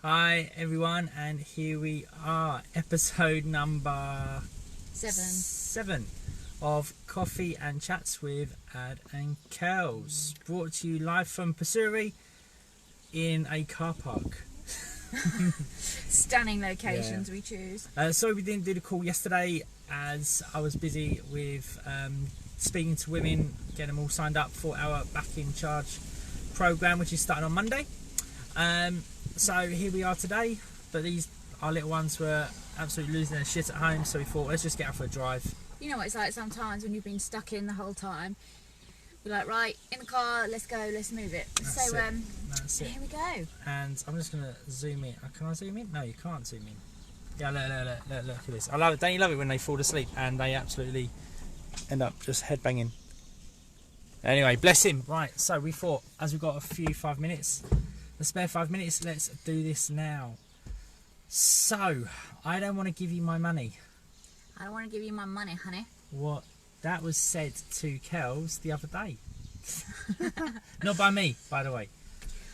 Hi everyone, and here we are, episode number 7 of Coffee and Chats with Ad and Kels, brought to you live from Pasuri in a car park. Stunning locations we choose. Sorry we didn't do the call yesterday as I was busy with speaking to women, getting them all signed up for our Back in Charge program, which is starting on Monday. So here we are today, but our little ones were absolutely losing their shit at home, so we thought let's just get out for a drive. You know what it's like sometimes when you've been stuck in the whole time. You're like, right, in the car, let's go, let's move it. That's it. Here we go. And I'm just going to zoom in. Can I zoom in? No, you can't zoom in. Yeah, look at this. I love it. Don't you love it when they fall asleep and they absolutely end up just headbanging? Anyway, bless him. Right, so we thought, as we've got a spare 5 minutes, let's do this now. So, I don't want to give you my money. I don't want to give you my money, honey. What? That was said to Kels the other day. Not by me, by the way.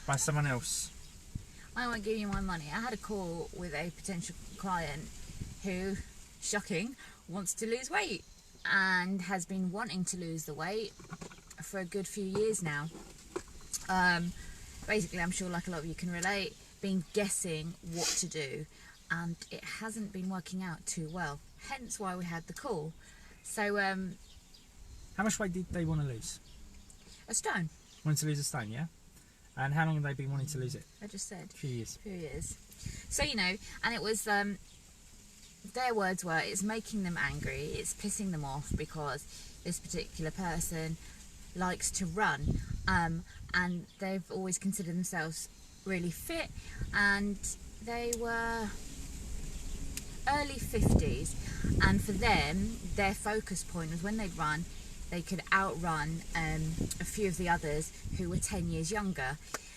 By someone else. I don't want to give you my money. I had a call with a potential client who, shocking, wants to lose weight and has been wanting to lose the weight for a good few years now. Basically, I'm sure like a lot of you can relate, been guessing what to do, and it hasn't been working out too well. Hence why we had the call. So, how much weight did they want to lose? A stone. Wanted to lose a stone, yeah? And how long have they been wanting to lose it? I just said. A few years. So, you know, and it was, their words were, it's making them angry, it's pissing them off because this particular person likes to run, and they've always considered themselves really fit, and they were early 50s, and for them their focus point was when they'd run, they could outrun a few of the others who were 10 years younger.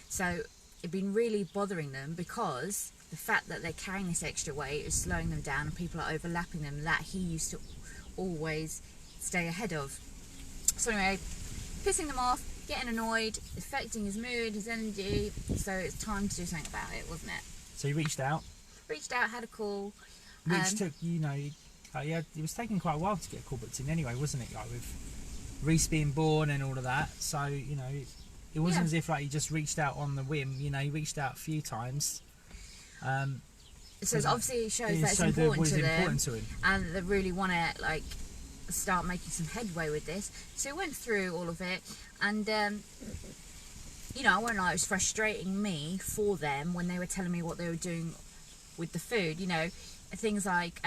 So it'd been really bothering them because the fact that they're carrying this extra weight is slowing them down and people are overlapping them that he used to always stay ahead of. So anyway, pissing them off, getting annoyed, affecting his mood, his energy, so it's time to do something about it, wasn't it? So you reached out, had a call. which took, it was taking quite a while to get a call booked in anyway, wasn't it? Like with Reese being born and all of that, so, you know, it wasn't as if like you just reached out on the whim, you know, you reached out a few times. So it obviously shows that it's important to them, him. and they really want to like start making some headway with this. So we went through all of it, and you know, I won't lie, it was frustrating me for them when they were telling me what they were doing with the food. You know, things like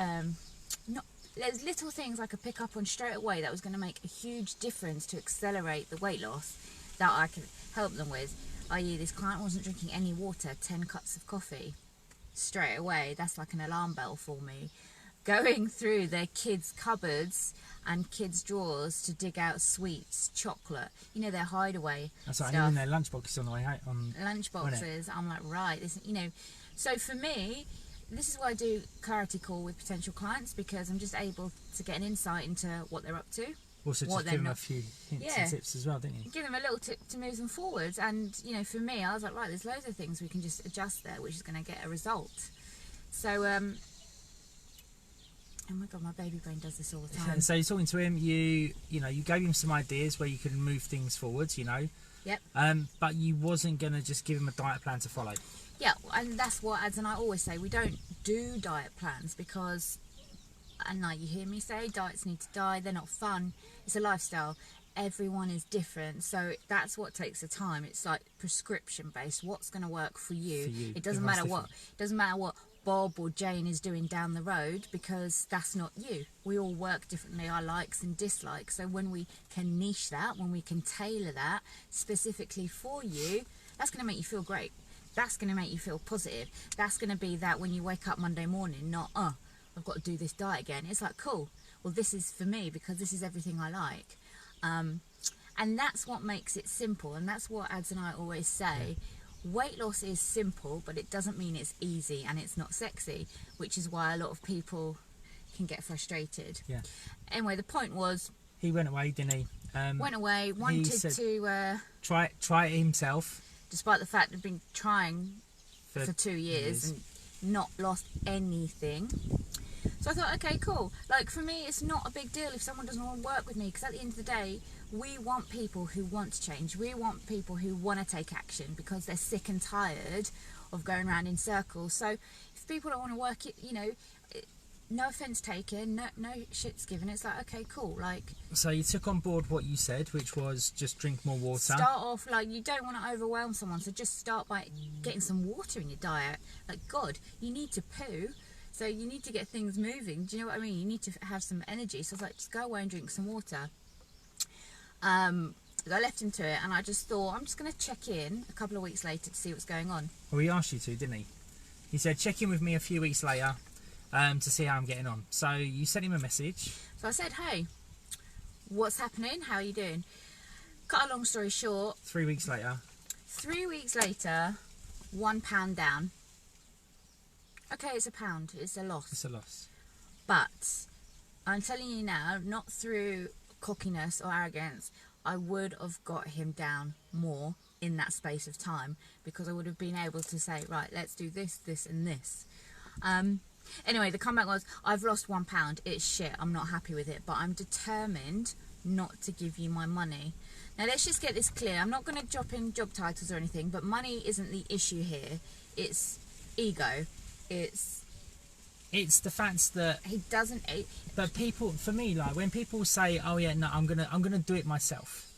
there's little things I could pick up on straight away that was going to make a huge difference to accelerate the weight loss that I could help them with. I.e., this client wasn't drinking any water, 10 cups of coffee straight away. That's like an alarm bell for me. Going through their kids' cupboards and kids' drawers to dig out sweets, chocolate, you know, their hideaway. That's right, stuff. and even their lunchboxes on the way out. Lunchboxes. I'm like, right, this, you know. So for me, this is why I do clarity call with potential clients, because I'm just able to get an insight into what they're up to. Also, just give them a few hints and tips as well, didn't you? Give them a little tip to move them forwards. And, you know, for me, I was like, right, there's loads of things we can just adjust there, which is going to get a result. So, oh my God, my baby brain does this all the time. So you're talking to him, you gave him some ideas where you could move things forwards, you know. Yep. But you wasn't going to just give him a diet plan to follow. Yeah, and that's what Ads and I always say. We don't do diet plans because, and like you hear me say, diets need to die. They're not fun. It's a lifestyle. Everyone is different. So that's what takes the time. It's like prescription based. What's going to work for you? It doesn't matter what. It doesn't matter what Bob or Jane is doing down the road, because that's not you. We all work differently, our likes and dislikes. So when we can niche that, when we can tailor that specifically for you, that's going to make you feel great. That's going to make you feel positive. That's going to be that when you wake up Monday morning, not, I've got to do this diet again. It's like, cool, well, this is for me because this is everything I like. And that's what makes it simple. And that's what Ads and I always say. Weight loss is simple, but it doesn't mean it's easy and it's not sexy, which is why a lot of people can get frustrated. Yeah. Anyway, the point was... He went away, didn't he? Went away, wanted to... Try it himself. Despite the fact I've been trying for 2 years and not lost anything. So I thought, okay, cool. Like, for me, it's not a big deal if someone doesn't want to work with me, because at the end of the day, we want people who want to change. We want people who want to take action because they're sick and tired of going around in circles. So if people don't want to work, you know, no offence taken, no shit's given. It's like, okay, cool. Like, so you took on board what you said, which was just drink more water. Start off, like, you don't want to overwhelm someone, so just start by getting some water in your diet. Like, God, you need to poo, so you need to get things moving. Do you know what I mean? You need to have some energy. So I was like, just go away and drink some water. I left him to it, and I just thought, I'm just going to check in a couple of weeks later to see what's going on. Well, he asked you to, didn't he? He said, check in with me a few weeks later to see how I'm getting on. So you sent him a message. So I said, hey, what's happening? How are you doing? Cut a long story short. 3 weeks later. 3 weeks later, £1 down. Okay, it's £1. It's a loss. It's a loss. But I'm telling you now, not through cockiness or arrogance, I would have got him down more in that space of time, because I would have been able to say, right, let's do this, this and this. Anyway, the comeback was, I've lost £1. It's shit. I'm not happy with it, but I'm determined not to give you my money. Now, let's just get this clear. I'm not going to drop in job titles or anything, but money isn't the issue here. It's ego. It's the fact that he doesn't. But people, for me, like when people say, "Oh yeah, no, I'm gonna do it myself,"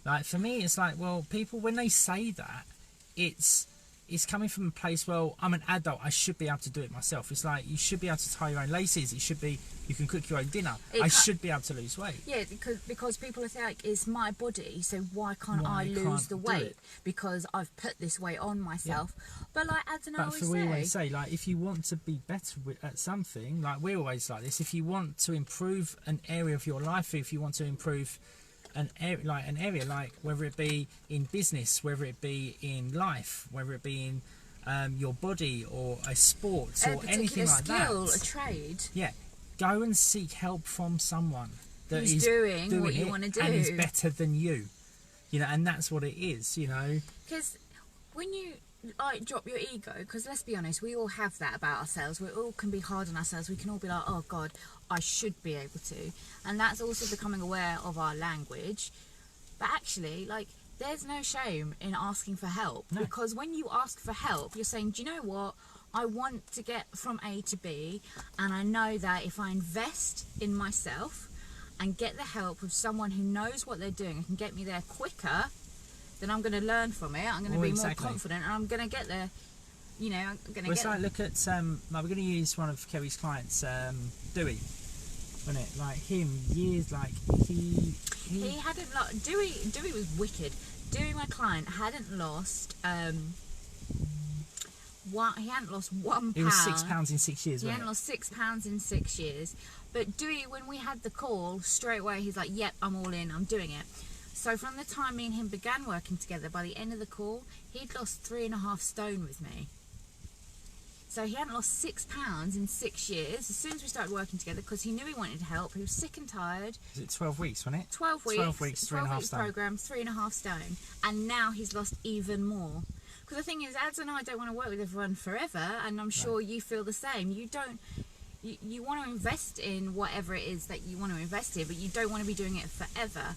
like for me, it's like, well, people when they say that, it's coming from a place. Well, I'm an adult. I should be able to do it myself. It's like you should be able to tie your own laces. It should be you can cook your own dinner. I should be able to lose weight. Yeah, because people are like, it's my body, so why can't I lose the weight? Because I've put this weight on myself. Yeah. But like Ads and I always say, like, if you want to be better at something, like we're always like this. If you want to improve an area of your life, if you want to improve an area, like whether it be in business, whether it be in life, whether it be in your body or a sport or anything like that, a trade. Yeah, go and seek help from someone that is is doing what you want to do and is better than you. You know, and that's what it is. You know, because when you like drop your ego, because let's be honest, we all have that about ourselves. We all can be hard on ourselves. We can all be like, oh God, I should be able to. And that's also becoming aware of our language. But actually, like, there's no shame in asking for help. No. Because when you ask for help, you're saying, do you know what? I want to get from A to B, and I know that if I invest in myself and get the help of someone who knows what they're doing and can get me there quicker, then I'm going to learn from it. I'm going to be more confident, and I'm going to get there. You know, I'm going to get. Like, look at like we're going to use one of Kerry's clients, Dewey, wasn't it? Like him, years like he hadn't lost. Dewey was wicked. Dewey, my client, hadn't lost. He hadn't lost £1. It was £6 in 6 years. He hadn't lost £6 in 6 years. But Dewey, when we had the call, straight away he's like, "Yep, I'm all in. I'm doing it." So from the time me and him began working together, by the end of the call, he'd lost 3.5 stone with me. So he hadn't lost £6 in 6 years as soon as we started working together, because he knew he wanted help. He was sick and tired. Was it 12 weeks, wasn't it? 12 weeks. 12 weeks, 3.5 stone. Program, 3.5 stone. And now he's lost even more. Because the thing is, Ads and I don't want to work with everyone forever, and I'm sure you feel the same. You don't. You want to invest in whatever it is that you want to invest in, but you don't want to be doing it forever.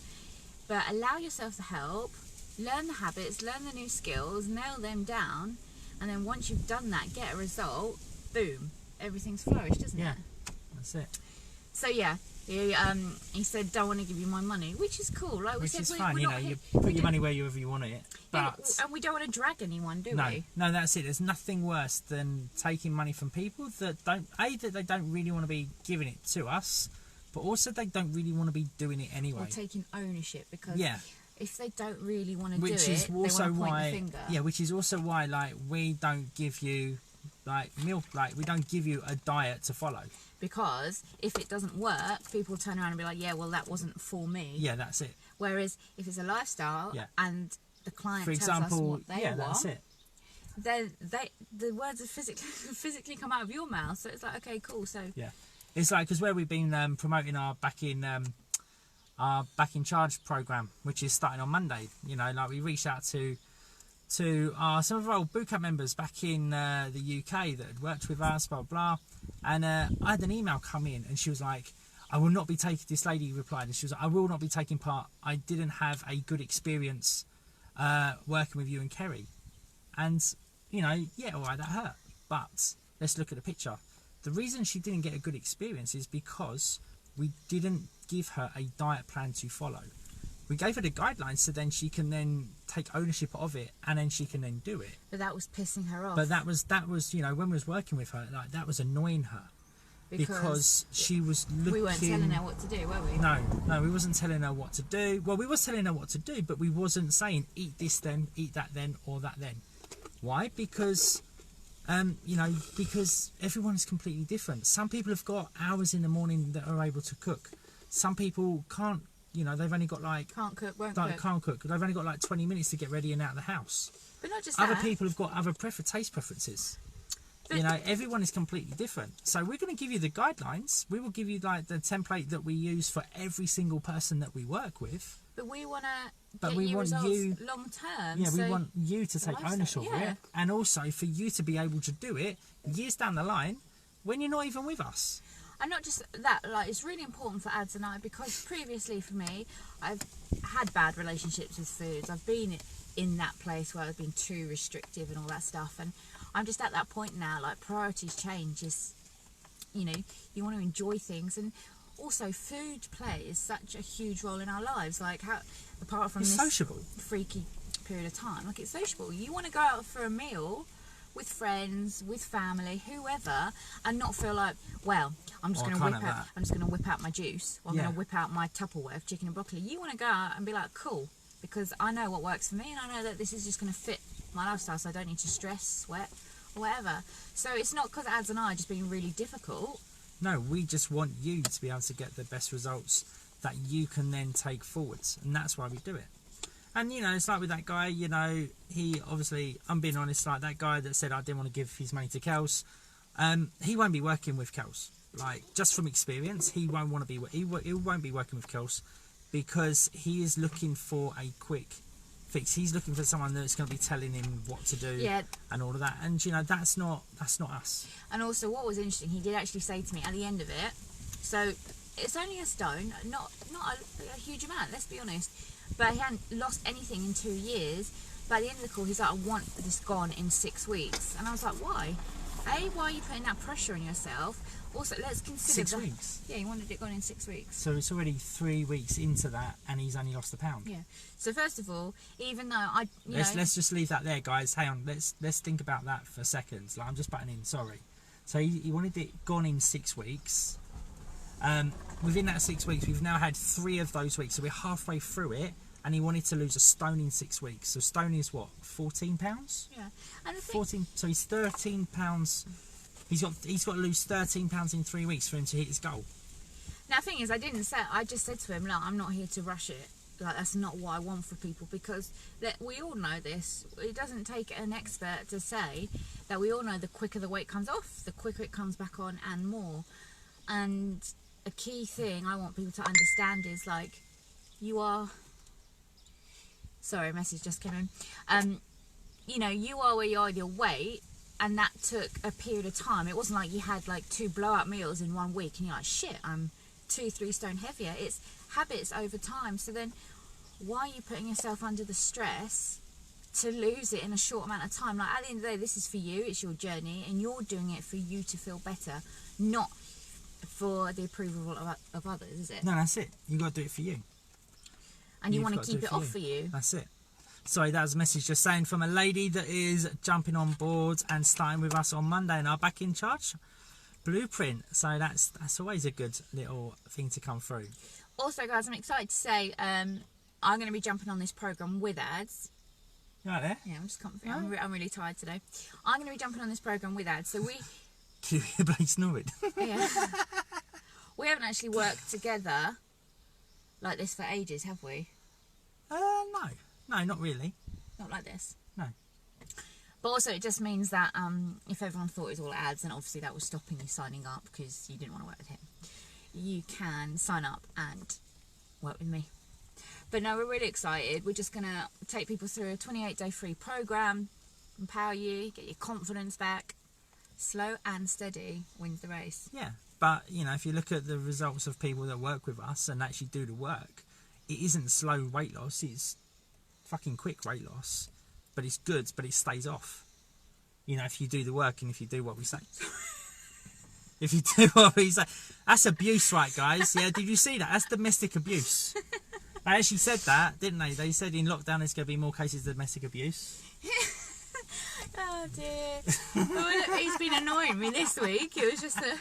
But allow yourself the help, learn the habits, learn the new skills, nail them down, and then once you've done that, get a result, boom, everything's flourished, doesn't it? Yeah, that's it. So yeah, he said, don't want to give you my money, which is cool. Like we said, is fine, you know, you put your money wherever you want it. But and we don't want to drag anyone, do we? No, that's it. There's nothing worse than taking money from people that they don't really want to be giving it to us, but also they don't really want to be doing it anyway. Or taking ownership, because if they don't really want to do it, they want to point the finger. Yeah, which is also why, like, we don't give you we don't give you a diet to follow. Because if it doesn't work, people turn around and be like, yeah, well, that wasn't for me. Yeah, that's it. Whereas if it's a lifestyle and the client tells us what they want, that's it. Then the words are physically come out of your mouth. So it's like, okay, cool. So yeah, it's like, because where we've been promoting our back in charge program, which is starting on Monday. You know, like we reached out to to some of our old bootcamp members back in the UK that had worked with us, blah blah. And I had an email come in, and she was like, "I will not be taking." This lady replied, and she was like, "I will not be taking part. I didn't have a good experience working with you and Kerry." And you know, yeah, all right, that hurt. But let's look at the picture. The reason she didn't get a good experience is because we didn't give her a diet plan to follow. We gave her the guidelines so then she can then take ownership of it, and then she can then do it. But that was pissing her off. But that was you know, when we was working with her, like, that was annoying her because she was looking. We weren't telling her what to do, were we? No, we wasn't telling her what to do. Well, we was telling her what to do, but we wasn't saying eat this then, eat that then, or that then. Why? Because you know, because everyone is completely different. Some people have got hours in the morning that are able to cook. Some people can't. You know, they've only got like... Can't cook, won't like, cook. Can't cook. They've only got like 20 minutes to get ready and out of the house. But not just Other that. people have got other taste preferences. But, you know, everyone is completely different. So we're going to give you the guidelines. We will give you like the template that we use for every single person that we work with. But we want to get you results long term. Yeah, we want you to take ownership of it. And also for you to be able to do it years down the line when you're not even with us. And not just that, like, it's really important for Ads and I, because previously for me, I've had bad relationships with foods. I've been in that place where I've been too restrictive and all that stuff. And I'm just at that point now, like, priorities change. Is, you know, you want to enjoy things. And also food plays such a huge role in our lives. Like, how, apart from it's this sociable. Freaky period of time, like, it's sociable. You want to go out for a meal with friends, with family, whoever, and not feel like, well, I'm just going to whip out my juice, or I'm going to whip out my Tupperware of chicken and broccoli. You want to go out and be like, cool, because I know what works for me, and I know that this is just going to fit my lifestyle, so I don't need to stress, sweat, or whatever. So it's not because Ads and I are just being really difficult. No, we just want you to be able to get the best results that you can then take forwards, and that's why we do it. And, you know, it's like with that guy, you know, he obviously, I'm being honest, like that guy that said I didn't want to give his money to Kels, he won't be working with Kels. Like, just from experience, he won't want to be, he won't be working with Kels because he is looking for a quick fix. He's looking for someone that's going to be telling him what to do and all of that. And, you know, that's not us. And also, what was interesting, he did actually say to me at the end of it, so it's only a stone, not a huge amount, let's be honest. But he hadn't lost anything in 2 years. But at the end of the call, he's like, I want this gone in 6 weeks. And I was like, why? Why are you putting that pressure on yourself? Also, let's consider 6 weeks? Yeah, he wanted it gone in 6 weeks. So it's already 3 weeks into that, and he's only lost £1. Yeah. So first of all, even though let's just leave that there, guys. Hang on, let's think about that for seconds. Like, I'm just butting in. Sorry. So he wanted it gone in 6 weeks. Within that 6 weeks, we've now had 3 of those weeks, so we're halfway through it, and he wanted to lose a stone in 6 weeks. So stone is what, £14? Yeah, and the 14. So he's £13. He's got to lose £13 in 3 weeks for him to hit his goal. Now, the thing is, I just said to him, like, I'm not here to rush it. Like, that's not what I want for people, because we all know this. It doesn't take an expert to say that we all know the quicker the weight comes off, the quicker it comes back on, and more. And a key thing I want people to understand is, like, you are... Sorry, a message just came in. You know, you are where you are with your weight, and that took a period of time. It wasn't like you had, like, 2 blowout meals in 1 week, and you're like, shit, I'm 2-3 stone heavier. It's habits over time. So then why are you putting yourself under the stress to lose it in a short amount of time? Like, at the end of the day, this is for you, it's your journey, and you're doing it for you to feel better, not for the approval of others, is it? No, that's it. You got to do it for you. And you want to keep it off for you. That's it. Sorry, that was a message just saying from a lady that is jumping on board and starting with us on Monday in our Back in Charge blueprint. So that's always a good little thing to come through. Also, guys, I'm excited to say I'm going to be jumping on this program with Ads. You right there? Yeah, I'm just comfy. I'm really tired today. I'm going to be jumping on this program with Ads. So we... Can you hear Blake snoring? Yeah. We haven't actually worked together like this for ages, have we? No, not really. Not like this. No. But also, it just means that if everyone thought it was all Ads, then obviously that was stopping you signing up because you didn't want to work with him. You can sign up and work with me. But no, we're really excited. We're just going to take people through a 28-day free program, empower you, get your confidence back. Slow and steady wins the race. Yeah, but you know, if you look at the results of people that work with us and actually do the work, it isn't slow weight loss, it's fucking quick weight loss, but it's good, but it stays off. You know, if you do the work and if you do what we say. If you do what we say. That's abuse, right, guys? Yeah, did you see that? That's domestic abuse. They actually said that, didn't they? They said in lockdown there's going to be more cases of domestic abuse. Oh dear. Well, he's been annoying me this week. It was just a...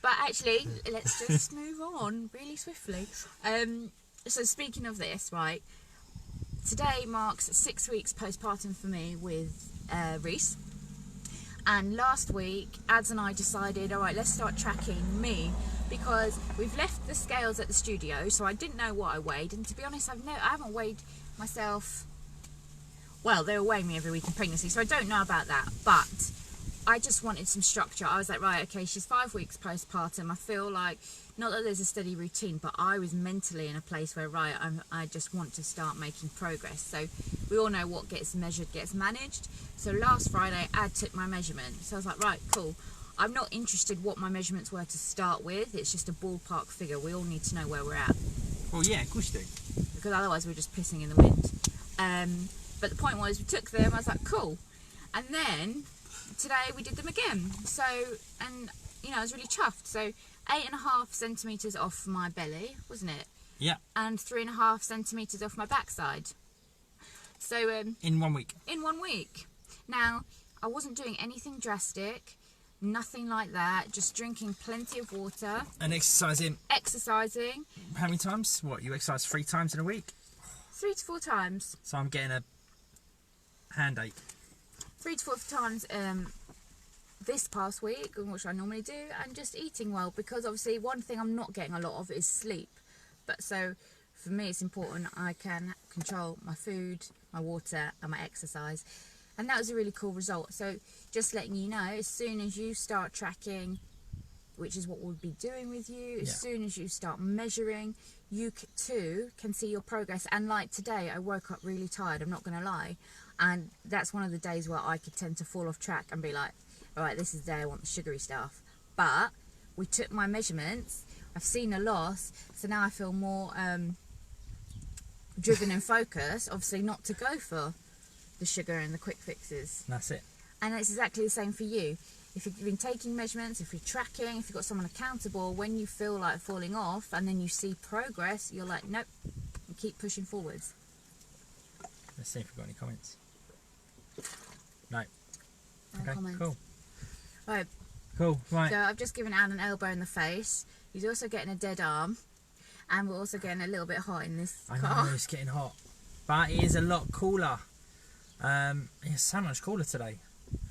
but actually, let's just move on really swiftly. So speaking of this, right, today marks 6 weeks postpartum for me with Reese. And last week, Ads and I decided, all right, let's start tracking me, because we've left the scales at the studio, so I didn't know what I weighed. And to be honest, I haven't weighed myself. Well, they were weighing me every week in pregnancy, so I don't know about that. But I just wanted some structure. I was like, right, okay, she's 5 weeks postpartum. I feel like, not that there's a steady routine, but I was mentally in a place where, right, I just want to start making progress. So we all know what gets measured gets managed. So last Friday, Ad took my measurement. So I was like, right, cool. I'm not interested what my measurements were to start with. It's just a ballpark figure. We all need to know where we're at. Well, yeah, of course you do. Because otherwise we're just pissing in the wind. But the point was, we took them. I was like, cool. And then today we did them again. So, and you know, I was really chuffed. So 8.5 centimetres off my belly, wasn't it? Yeah. And 3.5 centimetres off my backside. So in 1 week. In 1 week. Now, I wasn't doing anything drastic, nothing like that. Just drinking plenty of water. And exercising. Exercising. How many times? What, you exercise 3 times in a week? 3 to 4 times. So I'm getting a hand ache. 3 to 4 times this past week, which I normally do, and just eating well, because obviously one thing I'm not getting a lot of is sleep. But so for me it's important I can control my food, my water and my exercise, and that was a really cool result. So just letting you know, as soon as you start tracking, which is what we'll be doing with you, as soon as you start measuring, you too can see your progress. And like today, I woke up really tired, I'm not going to lie, and that's one of the days where I could tend to fall off track and be like, all right, this is the day I want the sugary stuff. But we took my measurements, I've seen a loss, so now I feel more driven and focused, obviously not to go for the sugar and the quick fixes. That's it. And it's exactly the same for you. If you've been taking measurements, if you're tracking, if you've got someone accountable, when you feel like falling off and then you see progress, you're like, nope, and keep pushing forwards. Let's see if we've got any comments. No. No Okay, comments. cool. Right. Cool, right. So I've just given Anne an elbow in the face. He's also getting a dead arm. And we're also getting a little bit hot in this car. I know, it's getting hot. But it is a lot cooler. It's so much cooler today.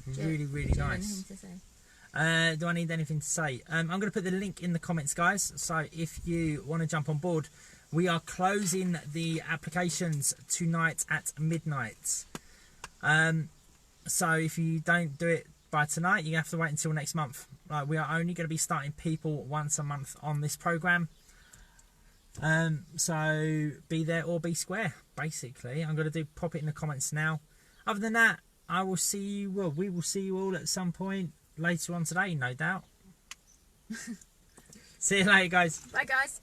Really, really nice. Do you have anything to say? Do I need anything to say? I'm going to put the link in the comments, guys. So if you want to jump on board, we are closing the applications tonight at midnight. So if you don't do it by tonight, you have to wait until next month. We are only going to be starting people once a month on this program. So be there or be square, basically. I'm going to pop it in the comments now. Other than that, I will see you. Well, we will see you all at some point later on today, no doubt. See you later, guys. Bye, guys.